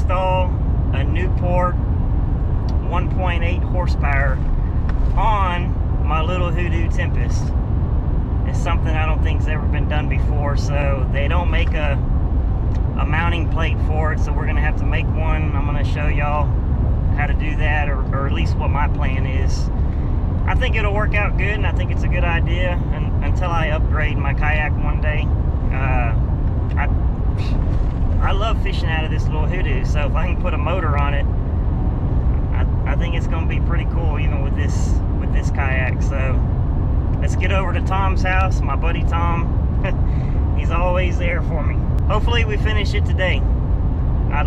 install a Newport 1.8 horsepower on my little Hoodoo Tempest. It's something I don't think's ever been done before, so they don't make a mounting plate for it, so we're gonna have to make one. I'm gonna show y'all how to do that, or at least what my plan is. I think it'll work out good, and I think it's a good idea, and until I upgrade my kayak one day. I love fishing out of this little Hoodoo, so if I can put a motor on it, I think it's going to be pretty cool, even with this kayak. So let's get over to Tom's house. My buddy Tom, he's always there for me. Hopefully we finish it today. I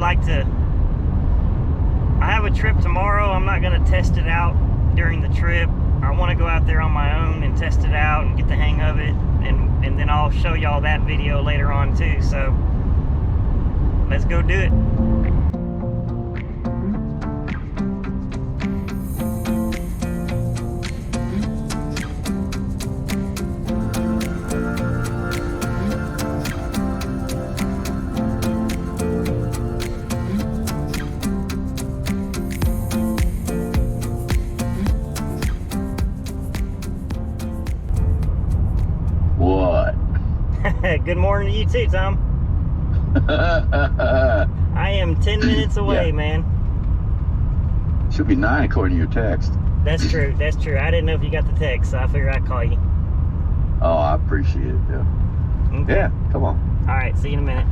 have a trip tomorrow. I'm not going to test it out during the trip. I want to go out there on my own and test it out and get the hang of it, and then I'll show y'all that video later on too. So let's go do it. Good morning to you too, Tom. I am 10 minutes away, man. Should be 9 according to your text. That's true. That's true. I didn't know if you got the text, so I figured I'd call you. Oh, I appreciate it. Yeah. Okay. Yeah, come on. All right, see you in a minute.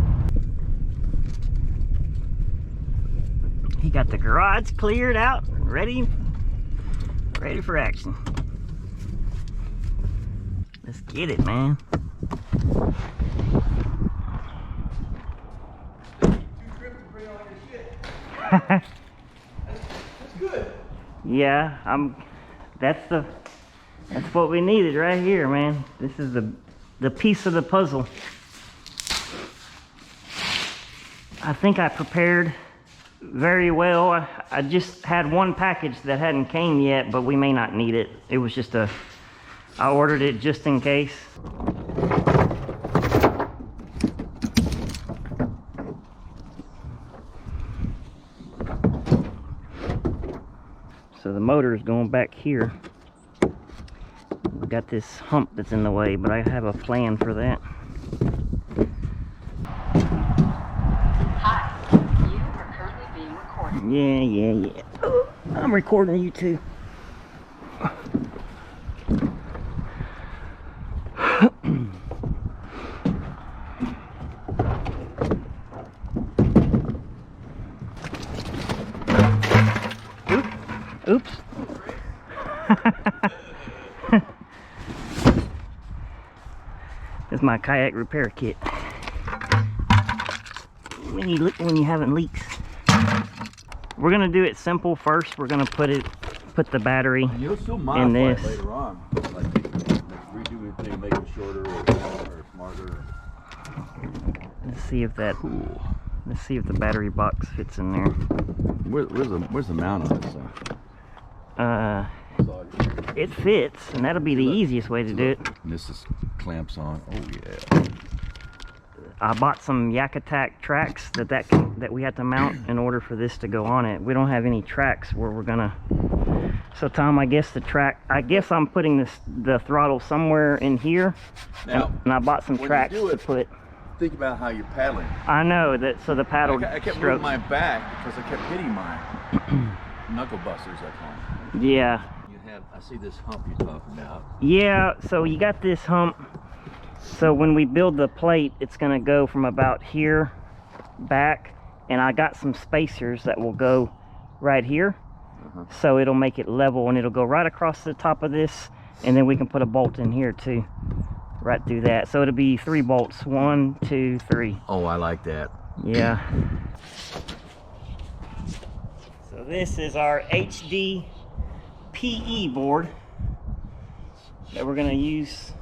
He got the garage cleared out, ready for action. Let's get it, man. That's good. Yeah, that's what we needed right here, man. This is the piece of the puzzle. I think I prepared very well. I just had one package that hadn't came yet, but we may not need it. It was just I ordered it just in case. So the motor is going back here. We got this hump that's in the way, but I have a plan for that. Hi, you are currently being recorded. Yeah. Oh, I'm recording you too. Oops. This is my kayak repair kit. When you're having leaks. We're gonna do it simple first. We're gonna put the battery You'll still in modify this. it later on. Like redo anything, make it shorter or smarter. Let's see if that. Cool. Let's see if the battery box fits in there. Where's the mount on this thing? It fits, and that'll be the easiest way to do it. And this is clamps on. Oh yeah. I bought some Yak Attack tracks that we had to mount in order for this to go on it. We don't have any tracks where we're gonna. So Tom, I guess I'm putting the throttle somewhere in here. Now, and I bought some tracks to put. Think about how you're paddling. I know that. So the paddle I kept moving my back because I kept hitting my knuckle busters. I call them. Yeah. I see this hump you're talking about. Yeah, so you got this hump. So when we build the plate, it's gonna go from about here back, and I got some spacers that will go right here. So it'll make it level, and it'll go right across the top of this, and then we can put a bolt in here too, right through that. So it'll be 3 bolts, 1, 2, 3. Oh, I like that. Yeah. So this is our HD PE board that we're going to use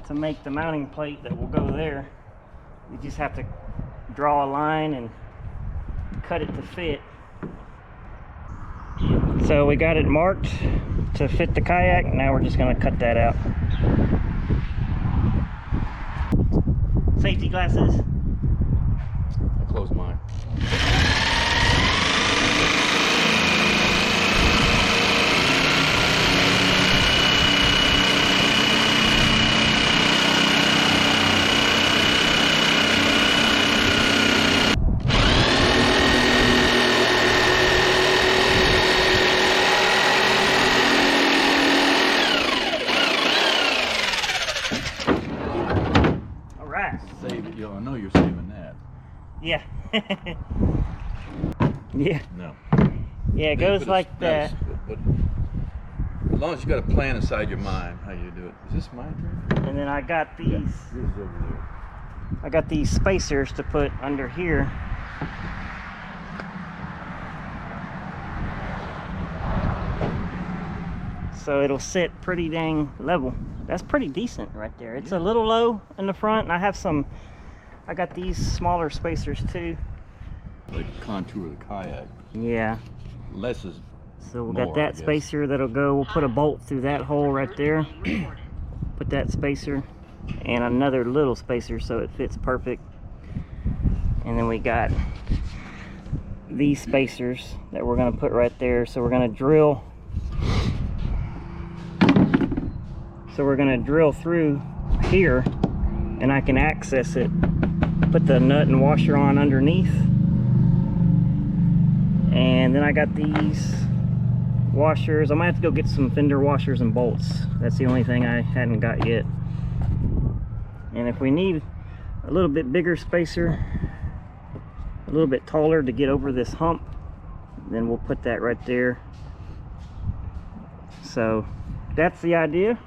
to make the mounting plate that will go there. We just have to draw a line and cut it to fit. So we got it marked to fit the kayak. Now we're just going to cut that out. Safety glasses. I closed mine. Yeah. No. Yeah, it goes like that. But as long as you got a plan inside your mind how you do it. Is this my drink? And then I got these. Yeah, yours is over there. I got these spacers to put under here. So it'll sit pretty dang level. That's pretty decent right there. It's a little low in the front, and I got these smaller spacers too. Like contour of the kayak. Yeah. Less is So we more, got I that guess. spacer that'll go. We'll put a bolt through that hole right there. Put that spacer and another little spacer so it fits perfect. And then we got these spacers that we're gonna put right there. So we're gonna drill. So we're gonna drill through here, and I can access it. Put the nut and washer on underneath. And then I got these washers. I might have to go get some fender washers and bolts. That's the only thing I hadn't got yet. And if we need a little bit bigger spacer, a little bit taller to get over this hump, then we'll put that right there. So that's the idea.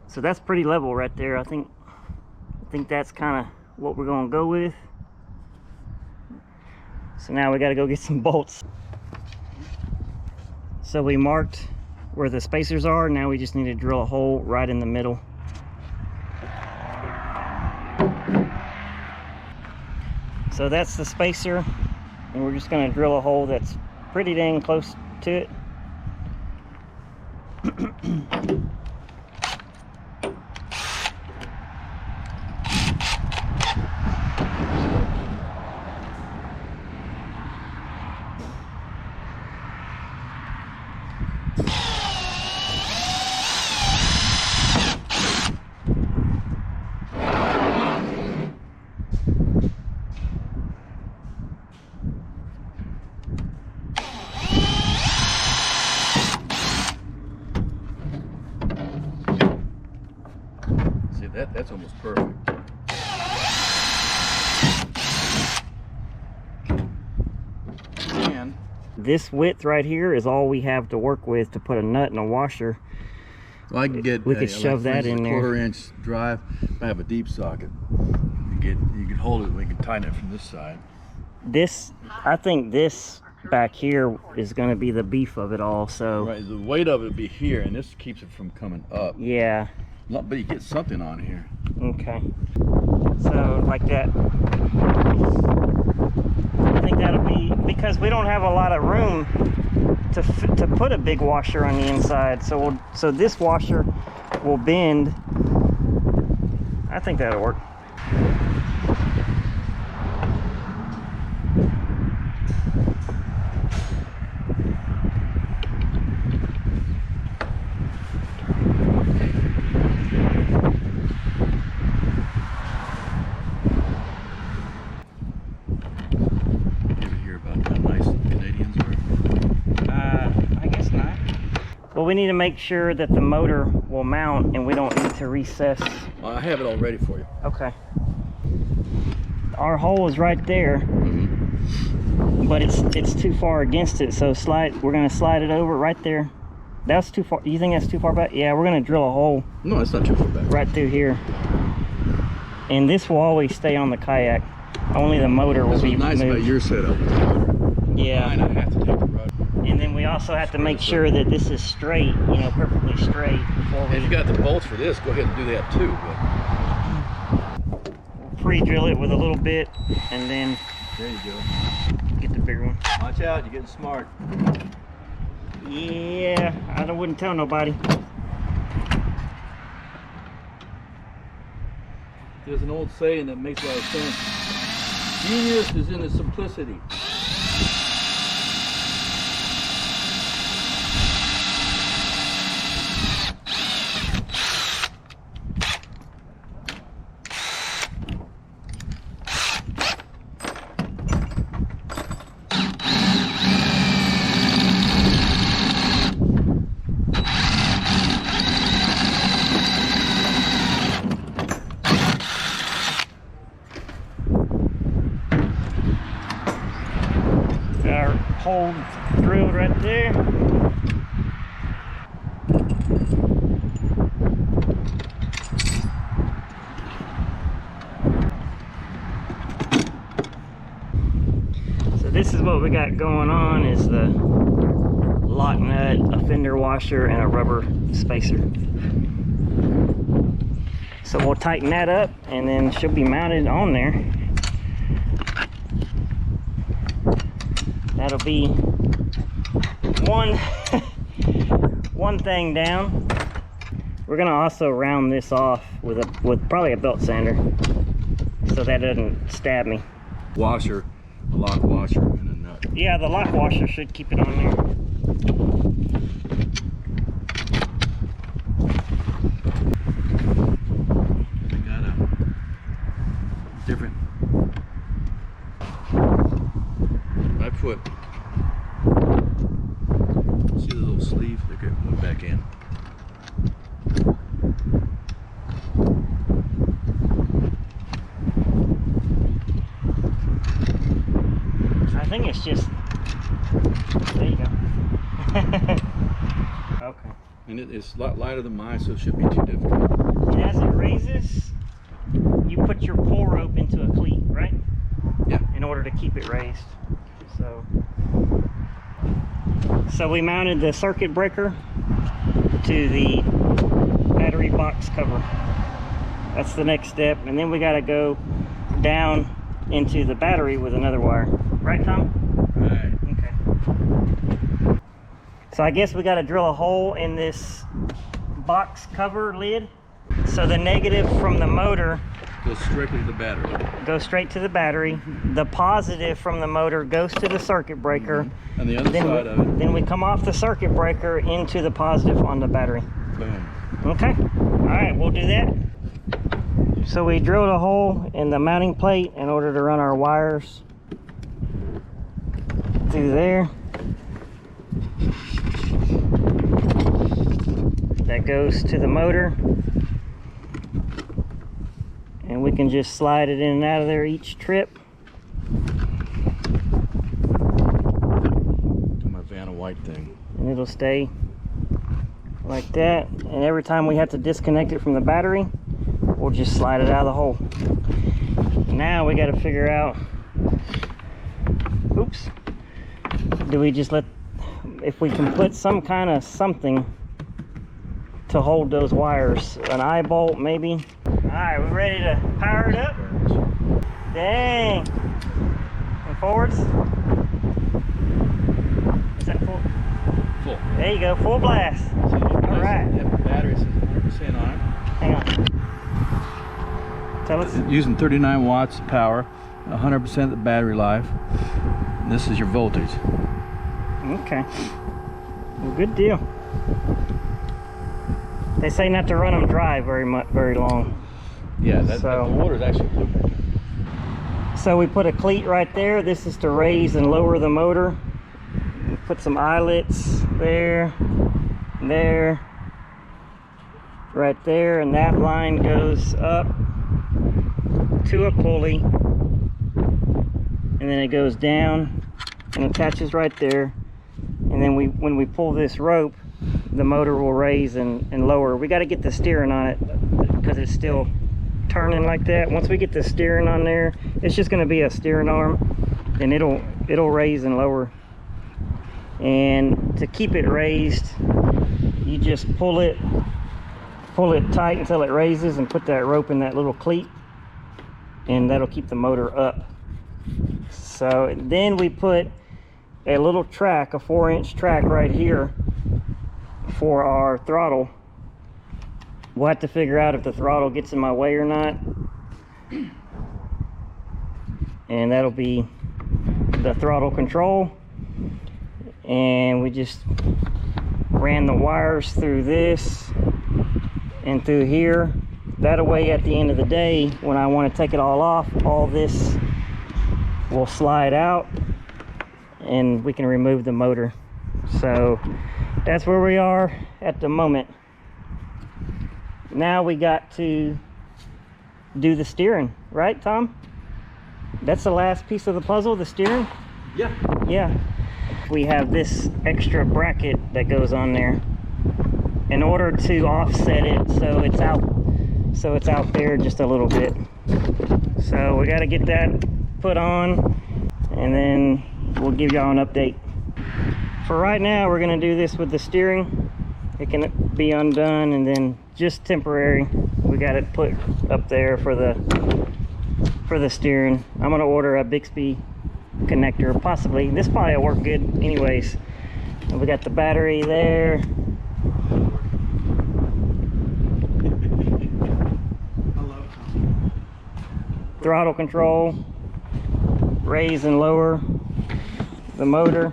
So that's pretty level right there. I think that's kind of what we're gonna go with. So now we got to go get some bolts. So we marked where the spacers are. Now we just need to drill a hole right in the middle. So that's the spacer, and we're just going to drill a hole that's pretty dang close to it. That's almost perfect. And This width right here is all we have to work with to put a nut and a washer. well, I can get. We could shove that in there. 1/4 inch drive. I have a deep socket. You can hold it. We can tighten it from this side. I think this back here is going to be the beef of it all. So Right. The weight of it would be here, and this keeps it from coming up. yeah. But you get something on here. Okay. So like that. I think that'll be, because we don't have a lot of room to put a big washer on the inside. So this washer will bend. I think that'll work. Well, we need to make sure that the motor will mount and we don't need to recess. Well, I have it all ready for you. Okay. Our hole is right there, but it's too far against it. So we're gonna slide it over right there. That's too far. You think that's too far back? Yeah, we're gonna drill a hole. No, it's not too far back. Right through here. And this will always stay on the kayak. Only the motor will be nice moved. about your setup. Yeah. Mine, I have to take the rod. And then we also have to make sure that this is straight, perfectly straight before we If you got the bolts for this, go ahead and do that too. But pre-drill it with a little bit, and then there you go. get the bigger one. Watch out, you're getting smart. Yeah, I wouldn't tell nobody. There's an old saying that makes a lot of sense. Genius is in the simplicity. hole drilled right there. So this is what we got going on, is the lock nut, a fender washer, and a rubber spacer. So we'll tighten that up and then she'll be mounted on there. That'll be one thing down. We're gonna also round this off with probably a belt sander so that doesn't stab me. Washer, a lock washer, and a nut. Yeah, the lock washer should keep it on there. I got a different. I put. See the little sleeve? They could put back in. I think it's just, there you go. Okay. And it's a lot lighter than mine, so it shouldn't be too difficult. And as it raises, you put your pull rope into a cleat, right? Yeah. In order to keep it raised. So we mounted the circuit breaker to the battery box cover. That's the next step. And then we got to go down into the battery with another wire. Right, Tom? Right. Okay. So I guess we got to drill a hole in this box cover lid. So the negative from the motor Goes strictly to the battery. goes straight to the battery. The positive from the motor goes to the circuit breaker. And the other Then side of it, then we come off the circuit breaker into the positive on the battery. boom. Okay. All right, we'll do that. So we drilled a hole in the mounting plate in order to run our wires through there. That goes to the motor. And we can just slide it in and out of there each trip. Do my Vanna White thing. And it'll stay like that. And every time we have to disconnect it from the battery, we'll just slide it out of the hole. Now we got to figure out, oops, do we just let, if we can put some kind of something to hold those wires, an eye bolt maybe. All right, we ready to power it up? Dang. And forwards. Is that full? Full. There you go, full blast. All right. Yep, the battery says 100% on it. Hang on. Tell us. Using 39 watts of power, 100% of the battery life. And this is your voltage. Okay. Well, good deal. They say not to run them dry very long. Yeah, the So- water is actually lubricant. So we put a cleat right there. This is to raise and lower the motor. We put some eyelets there, there, right there, and that line goes up to a pulley, and then it goes down and attaches right there. And then when we pull this rope, the motor will raise and lower. We got to get the steering on it because it's still turning like that. Once we get the steering on there, it's just going to be a steering arm, and it'll raise and lower. And to keep it raised, you just pull it tight until it raises, and put that rope in that little cleat, and that'll keep the motor up. So then we put a little track, a 4-inch track right here for our throttle. We'll have to figure out if the throttle gets in my way or not. And that'll be the throttle control. And we just ran the wires through this and through here. That way at the end of the day, when I want to take it all off, all this will slide out and we can remove the motor. So that's where we are at the moment. Now we got to do the steering, right, Tom? That's the last piece of the puzzle, the steering? Yeah. Yeah. We have this extra bracket that goes on there in order to offset it so it's out there just a little bit. So we got to get that put on, and then we'll give y'all an update. For right now, we're going to do this with the steering. It can be undone, and then just temporary, we got it put up there for the steering. I'm going to order a Bixby connector, possibly. This probably will work good anyways. And we got the battery there. Throttle control, raise and lower the motor.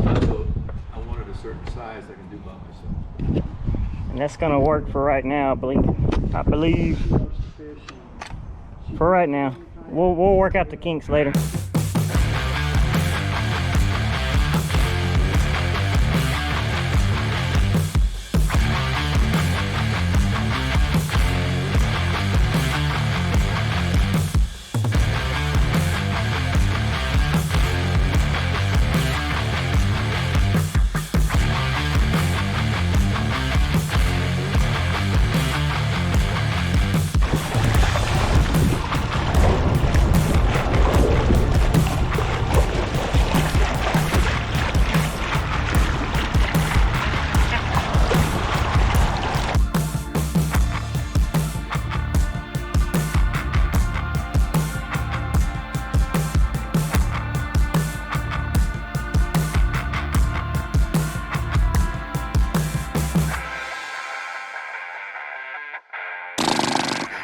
I wanted a certain size I can do by myself. And that's gonna work for right now, I believe. For right now. We'll work out the kinks later.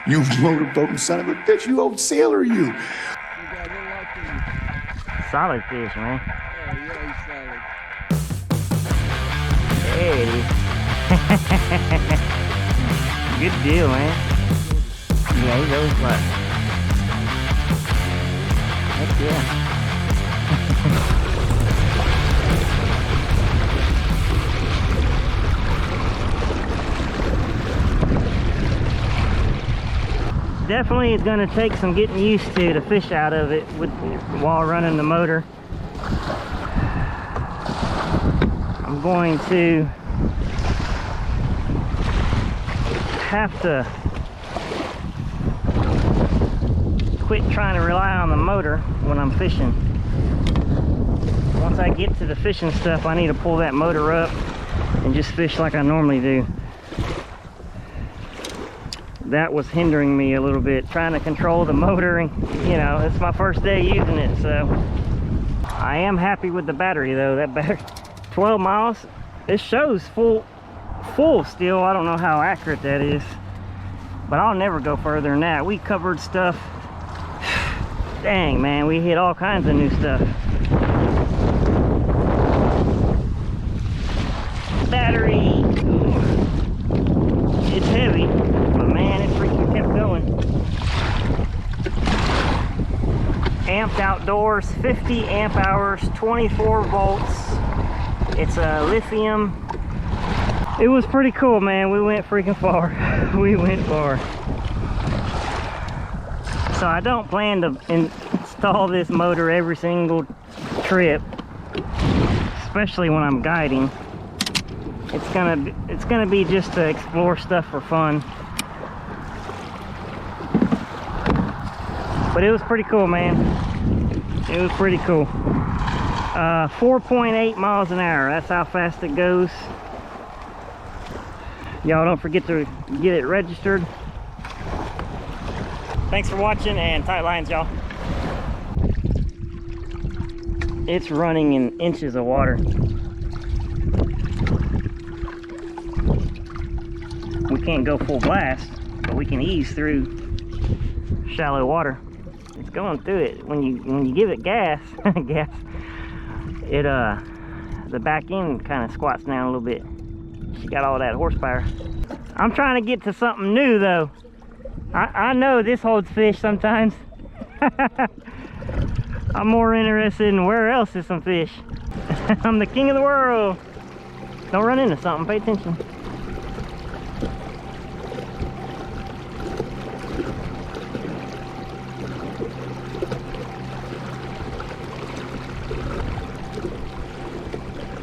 You motorboating son of a bitch, you old sailor, you. Solid fish, man. Yeah, he's solid. There it is. Good deal, man. Yeah, he goes flat. Heck yeah. Definitely is going to take some getting used to fish out of it while running the motor. I'm going to have to quit trying to rely on the motor when I'm fishing. Once I get to the fishing stuff, I need to pull that motor up and just fish like I normally do. That was hindering me a little bit, trying to control the motor, and you know, it's my first day using it, so I am happy with the battery though. That battery, 12 miles, it shows full still. I don't know how accurate that is, but I'll never go further than that. We covered stuff. Dang, man, we hit all kinds of new stuff. Battery, it's heavy, but man, it freaking kept going. Amped outdoors, 50 amp hours, 24 volts. It's a lithium. It was pretty cool, man. We went freaking far. We went far. So I don't plan to install this motor every single trip, especially when I'm guiding. It's gonna be just to explore stuff for fun. But it was pretty cool, man. It was pretty cool. 4.8 miles an hour. That's how fast it goes. Y'all don't forget to get it registered. Thanks for watching, and tight lines, y'all. It's running in inches of water. We can't go full blast, but we can ease through shallow water. It's going through it. When you give it gas, the back end kind of squats down a little bit. She got all that horsepower. I'm trying to get to something new though. I know this holds fish sometimes. I'm more interested in where else is some fish. I'm the king of the world. Don't run into something, pay attention.